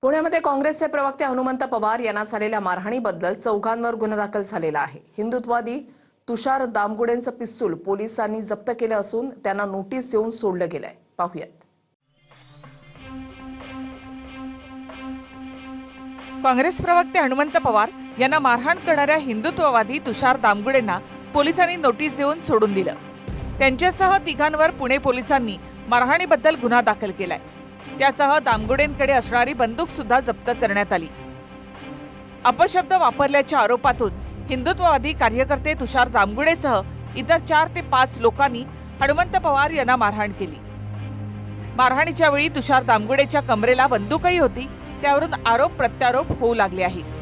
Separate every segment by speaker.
Speaker 1: पुण्यामध्ये काँग्रेसचे प्रवक्ते हनुमंत पवार यांना झालेल्या मारहाणीबद्दल चौघांवर गुन्हा दाखल झालेला आहे। हिंदुत्ववादी तुषार दामगुडेंचं पिस्तूल पोलिसांनी जप्त केलं असून त्यांना नोटीस देऊन सोडलं गेलंय। पाहूयात।
Speaker 2: काँग्रेस प्रवक्ते हनुमंत पवार यांना मारहाण करणाऱ्या हिंदुत्ववादी तुषार दामगुडेंना पोलिसांनी नोटीस देऊन सोडून दिलं। त्यांच्यासह तिघांवर पुणे पोलिसांनी मारहाणीबद्दल गुन्हा दाखल केलाय। त्यासह दामगुडेंकडे असणारी बंदूक सुद्धा जप्त करण्यात आली। अपशब्द वापरल्याच्या आरोपातून हिंदुत्ववादी कार्यकर्ते तुषार दामगुडेसह इतर 4 ते 5 लोकांनी हनुमंत पवार यांना मारहाण केली। मारहाणीच्या वेळी तुषार दामगुडेच्या कमरेला बंदूकही होती, त्यावरून आरोप प्रत्यारोप होऊ लागले आहेत।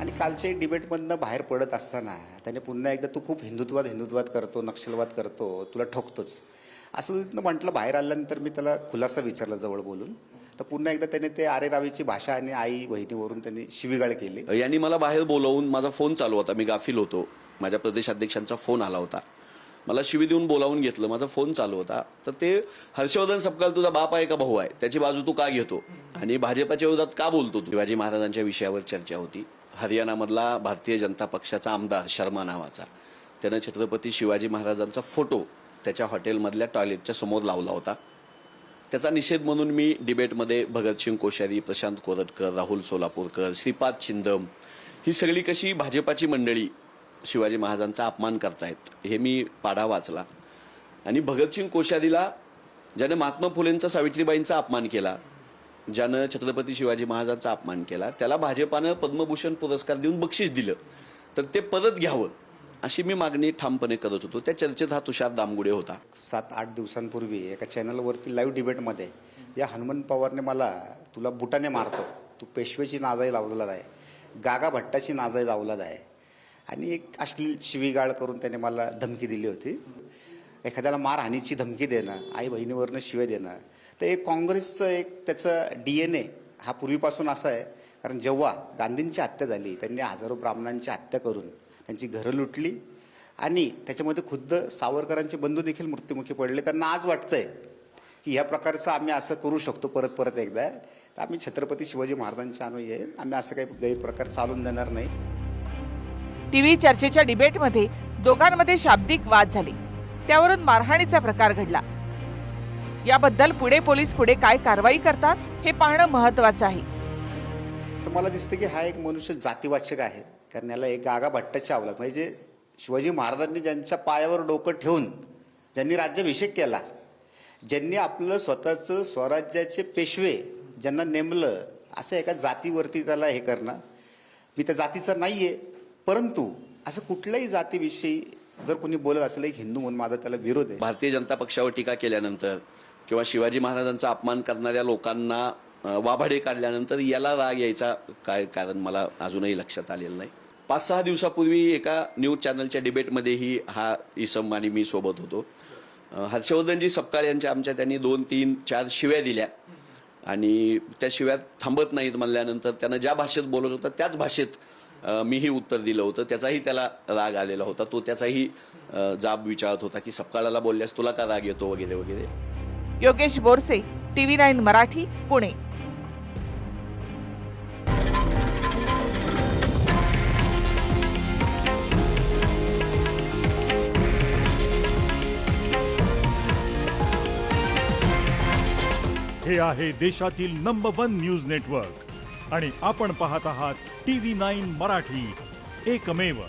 Speaker 3: आणि कालच्या डिबेटमधनं बाहेर पडत असताना त्याने पुन्हा एकदा तू खूप हिंदुत्ववाद करतो, नक्षलवाद करतो, तुला ठोकतोच असं म्हटलं। बाहेर आल्यानंतर मी त्याला खुलासा विचारला जवळ बोलून, तर पुन्हा एकदा त्याने ते आरे रावीची भाषा आणि आई बहिणीवरून त्यांनी शिवीगाळ केली।
Speaker 4: यांनी मला बाहेर बोलावून, माझा फोन चालू होता, मी गाफील होतो, माझ्या प्रदेशाध्यक्षांचा फोन आला होता, मला शिवी देऊन बोलावून घेतलं, माझा फोन चालू होता। तर ते हर्षवर्धन सपकाळ तुझा बाप आहे का भाऊ आहे, त्याची बाजू तू का घेतो आणि भाजपाच्या विरोधात का बोलतो, शिवाजी महाराजांच्या विषयावर चर्चा होती। हरियाणामधला भारतीय जनता पक्षाचा आमदार शर्मा नावाचा, त्यानं छत्रपती शिवाजी महाराजांचा फोटो त्याच्या हॉटेलमधल्या टॉयलेटच्या समोर लावला होता। त्याचा निषेध म्हणून मी डिबेटमध्ये भगतसिंग कोश्यारी, प्रशांत कोरटकर, राहुल सोलापूरकर, श्रीपाद छिंदम ही सगळी कशी भाजपाची मंडळी शिवाजी महाराजांचा अपमान करतायत हे मी पाढा वाचला। आणि भगतसिंग कोश्यारीला ज्याने महात्मा फुलेंचा, सावित्रीबाईंचा अपमान केला, ज्यानं छत्रपती शिवाजी महाराजांचा अपमान केला, त्याला भाजपानं पद्मभूषण पुरस्कार देऊन बक्षीस दिलं, तर ते परत घ्यावं अशी मी मागणी ठामपणे करत होतो। त्या चर्चेत हा तुषार दामगुडे होता।
Speaker 3: 7-8 दिवसांपूर्वी एका चॅनलवरती लाईव्ह डिबेटमध्ये या हनुमंत पवारने मला, तुला बुटाने मारतो, तू पेशवेची नाजाई लावलेला आहे, गागा भट्टाची नाजाई लावलेला आहे आणि एक अश्लील शिवीगाळ करून त्याने मला धमकी दिली होती। एखाद्याला मारहाणीची धमकी देणं, आई बहिणीवरनं शिवे देणं, तर एक काँग्रेसचं एक त्याचं DNA हा पूर्वीपासून असा आहे। कारण जेव्हा गांधींची हत्या झाली, त्यांनी हजारो ब्राह्मणांची हत्या करून त्यांची घरं लुटली आणि त्याच्यामध्ये खुद्द सावरकरांचे बंधू देखील मृत्युमुखी पडले। त्यांना आज वाटतंय की ह्या प्रकारचं आम्ही असं करू शकतो परत एकदा, तर आम्ही छत्रपती शिवाजी महाराजांचे अनुयायी आहे, आम्ही असं काही गैरप्रकार चालून देणार नाही।
Speaker 2: टीव्ही चर्चेच्या डिबेटमध्ये दोघांमध्ये शाब्दिक वाद झाले, त्यावरून मारहाणीचा प्रकार घडला। याबद्दल पुणे पोलीस पुढे काय कारवाई करतात हे पाहणं महत्त्वाचं आहे।
Speaker 3: तर मला दिसतं की हा एक मनुष्य जातीवाचक आहे, कारण याला एक गागा भट्टाची अवलाद, म्हणजे शिवाजी महाराजांनी ज्यांच्या पायावर डोकं ठेवून ज्यांनी राज्याभिषेक केला, ज्यांनी आपलं स्वतःचं स्वराज्याचे पेशवे ज्यांना नेमलं, असं एका जातीवरती त्याला हे करणं, मी त्या जातीचं नाहीये, परंतु असं कुठल्याही जातीविषयी जर कोणी बोलत असेल एक हिंदू म्हणून माझा त्याला विरोध आहे।
Speaker 4: भारतीय जनता पक्षावर टीका केल्यानंतर किंवा शिवाजी महाराजांचा अपमान करणाऱ्या लोकांना वाभाडे काढल्यानंतर याला राग यायचा काय कारण मला अजूनही लक्षात आलेलं नाही। 5-6 दिवसापूर्वी एका न्यूज चॅनलच्या डिबेटमध्येही हा इसम आणि मी सोबत होतो। हर्षवर्धनजी सपकाळ यांच्या आमच्या त्यांनी 2, 3, 4 शिव्या दिल्या आणि त्या शिव्या थांबत नाहीत म्हणल्यानंतर त्यानं ज्या भाषेत बोलत होता त्याच भाषेत मीही उत्तर दिलं होतं। त्याचाही त्याला राग आलेला होता, तो त्याचाही जाब विचारत होता की सपकाळाला बोलल्यास तुला का राग येतो वगैरे वगैरे।
Speaker 2: योगेश बोरसे, TV9 मराठी, पुणे।
Speaker 5: हे आहे देशातील नंबर 1 न्यूज नेटवर्क आणि आपण पाहत आहात TV9 मराठी, एकमेव।